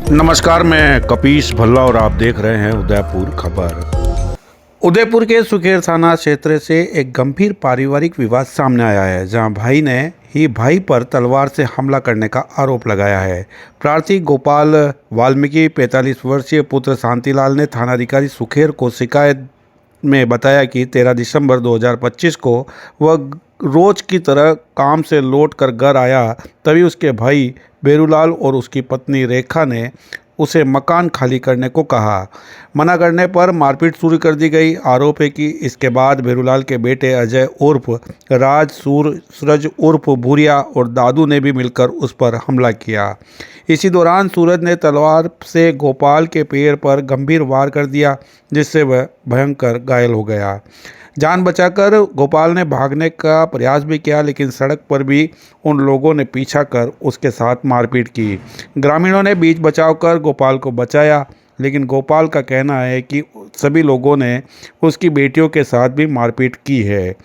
नमस्कार, मैं कपीश भल्ला और आप देख रहे हैं उदयपुर खबर। उदयपुर के सुखेर थाना क्षेत्र से एक गंभीर पारिवारिक विवाद सामने आया है, जहां भाई ने ही भाई पर तलवार से हमला करने का आरोप लगाया है। प्रार्थी गोपाल वाल्मीकि 45 वर्षीय पुत्र शांतिलाल ने थानाधिकारी सुखेर को शिकायत में बताया कि 13 दिसंबर 2025 को वह रोज की तरह काम से लौट कर घर आया, तभी उसके भाई बेरूलाल और उसकी पत्नी रेखा ने उसे मकान खाली करने को कहा। मना करने पर मारपीट शुरू कर दी गई। आरोप है कि इसके बाद बेरूलाल के बेटे अजय उर्फ राज सूरज उर्फ भूरिया और दादू ने भी मिलकर उस पर हमला किया। इसी दौरान सूरज ने तलवार से गोपाल के पैर पर गंभीर वार कर दिया, जिससे वह भयंकर घायल हो गया। जान बचाकर गोपाल ने भागने का प्रयास भी किया, लेकिन सड़क पर भी उन लोगों ने पीछा कर उसके साथ मारपीट की। ग्रामीणों ने बीच बचाव कर गोपाल को बचाया, लेकिन गोपाल का कहना है कि सभी लोगों ने उसकी बेटियों के साथ भी मारपीट की है।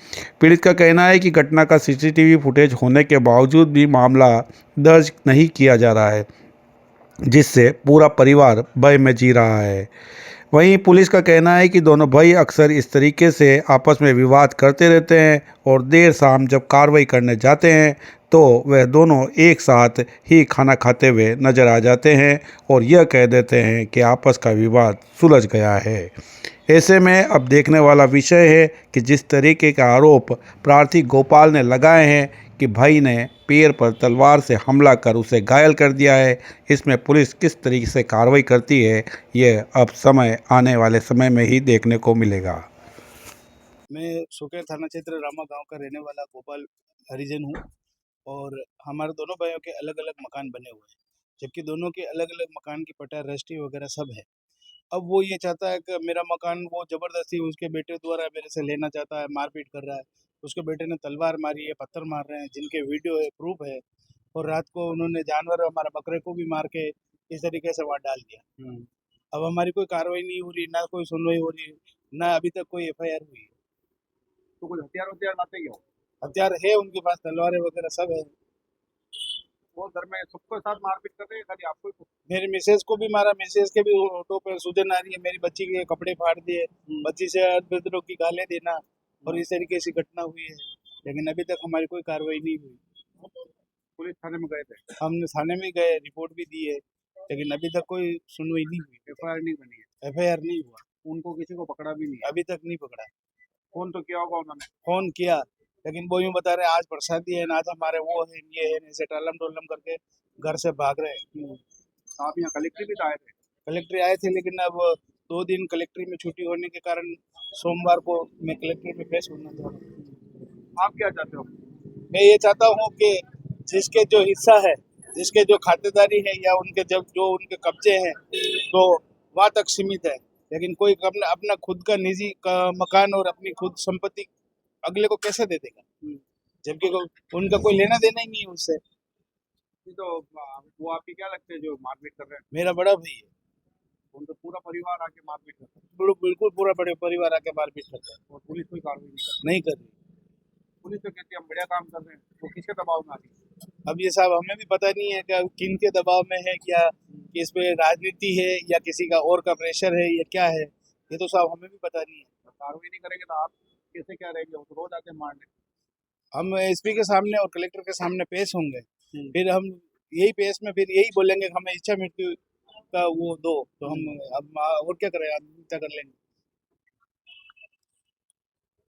पीड़ित का कहना है कि घटना का सीसीटीवी फुटेज होने के बावजूद भी मामला दर्ज नहीं किया जा रहा है, जिससे पूरा परिवार भय में जी रहा है। वहीं पुलिस का कहना है कि दोनों भाई अक्सर इस तरीके से आपस में विवाद करते रहते हैं और देर शाम जब कार्रवाई करने जाते हैं तो वह दोनों एक साथ ही खाना खाते हुए नजर आ जाते हैं और यह कह देते हैं कि आपस का विवाद सुलझ गया है। ऐसे में अब देखने वाला विषय है कि जिस तरीके का आरोप प्रार्थी गोपाल ने लगाए हैं कि भाई ने पैर पर तलवार से हमला कर उसे घायल कर दिया है, इसमें पुलिस किस तरीके से कार्रवाई करती है, यह अब आने वाले समय में ही देखने को मिलेगा। मैं सुकेर थाना क्षेत्र रामा गांव का रहने वाला गोपाल हरिजन हूँ और हमारे दोनों भाइयों के अलग अलग मकान बने हुए हैं, जबकि दोनों के अलग अलग मकान की पट्टा रजिस्ट्री वगैरह सब है। अब वो ये चाहता है कि मेरा मकान वो ज़बरदस्ती उसके बेटे द्वारा मेरे से लेना चाहता है, मारपीट कर रहा है। उसके बेटे ने तलवार मारी है, पत्थर मार रहे हैं, जिनके वीडियो है, प्रूफ है। और रात को उन्होंने जानवर हमारा बकरे को भी मार के इस तरीके से वहाँ डाल दिया। अब हमारी कोई कार्रवाई नहीं हो रही, ना कोई सुनवाई हो रही है, ना अभी तक कोई एफआईआर हुई है। तो कुछ हथियार वथियार लाते ही हो? हथियार है उनके पास, तलवारें वगैरह सब है। वो घर में सबके साथ मारपीट कर रहे हैं, खाली आपको ही? मेरी मिसेज को भी मारा, मिसेज के भी होठों पे सूजन आ रही है, मेरी बच्ची के कपड़े फाड़ दिए, बच्ची से बेदरों की गालें देना और इस तरीके से घटना हुई है। लेकिन अभी तक हमारी कोई कार्रवाई नहीं हुई। पुलिस थाने में गए थे? हमने थाने में गए, रिपोर्ट भी दी है, लेकिन अभी तक कोई सुनवाई नहीं हुई। एफआईआर नहीं बनी है? एफआईआर नहीं हुआ, उनको किसी को पकड़ा भी नहीं है? अभी तक नहीं पकड़ा। फोन तो किया होगा उन्होंने? फोन किया, लेकिन वो यूं बता रहे हैं आज प्रसादी है ना, आज हमारे वो है, ये है, ऐसे टालम टोलम करके घर से भाग रहे हैं। आप यहाँ कलेक्टर भी तो आए थे? कलेक्टर आए थे, लेकिन अब 2 दिन कलेक्ट्री में छुट्टी होने के कारण सोमवार को मैं कलेक्ट्री में पेश होना चाह रहा हूँ। आप क्या चाहते हो? मैं ये चाहता हूँ कि जिसके जो हिस्सा है, जिसके जो खातेदारी है या उनके जब जो उनके कब्जे हैं, तो वहाँ तक सीमित है। लेकिन कोई अपना अपना खुद का निजी का मकान और अपनी खुद संपत्ति अगले को कैसे दे देगा, जबकि उनका कोई लेना देना ही नहीं है उससे। तो वो आपके क्या लगते हैं जो मारपीट कर रहे हैं? मेरा बड़ा भाई है। उनका पूरा परिवार आके मारपीट कर रहा है? बिल्कुल पूरा बड़े परिवार आके मारपीट करता है, और पुलिस कोई कार्रवाई नहीं कर नहीं कर रही। रही? पुलिस तो कहती है हम बढ़िया काम कर रहे हैं, वो किसके दबाव में आ रही है? अब ये साहब हमें भी पता नहीं है कि किन के दबाव में है, क्या कि इस पे राजनीति है या किसी का और का प्रेशर है या क्या है, ये तो साहब हमें भी पता नहीं है। तो कार्रवाई नहीं करेंगे तो आप कैसे क्या रहेंगे? वो तो रोज आते हैं मारने। हम एसपी के सामने और कलेक्टर के सामने पेश होंगे, फिर हम यही पेश में फिर यही बोलेंगे कि हमें इच्छा मृत्यु का वो दो, तो हम अब और क्या करें, आत्महत्या कर लेंगे।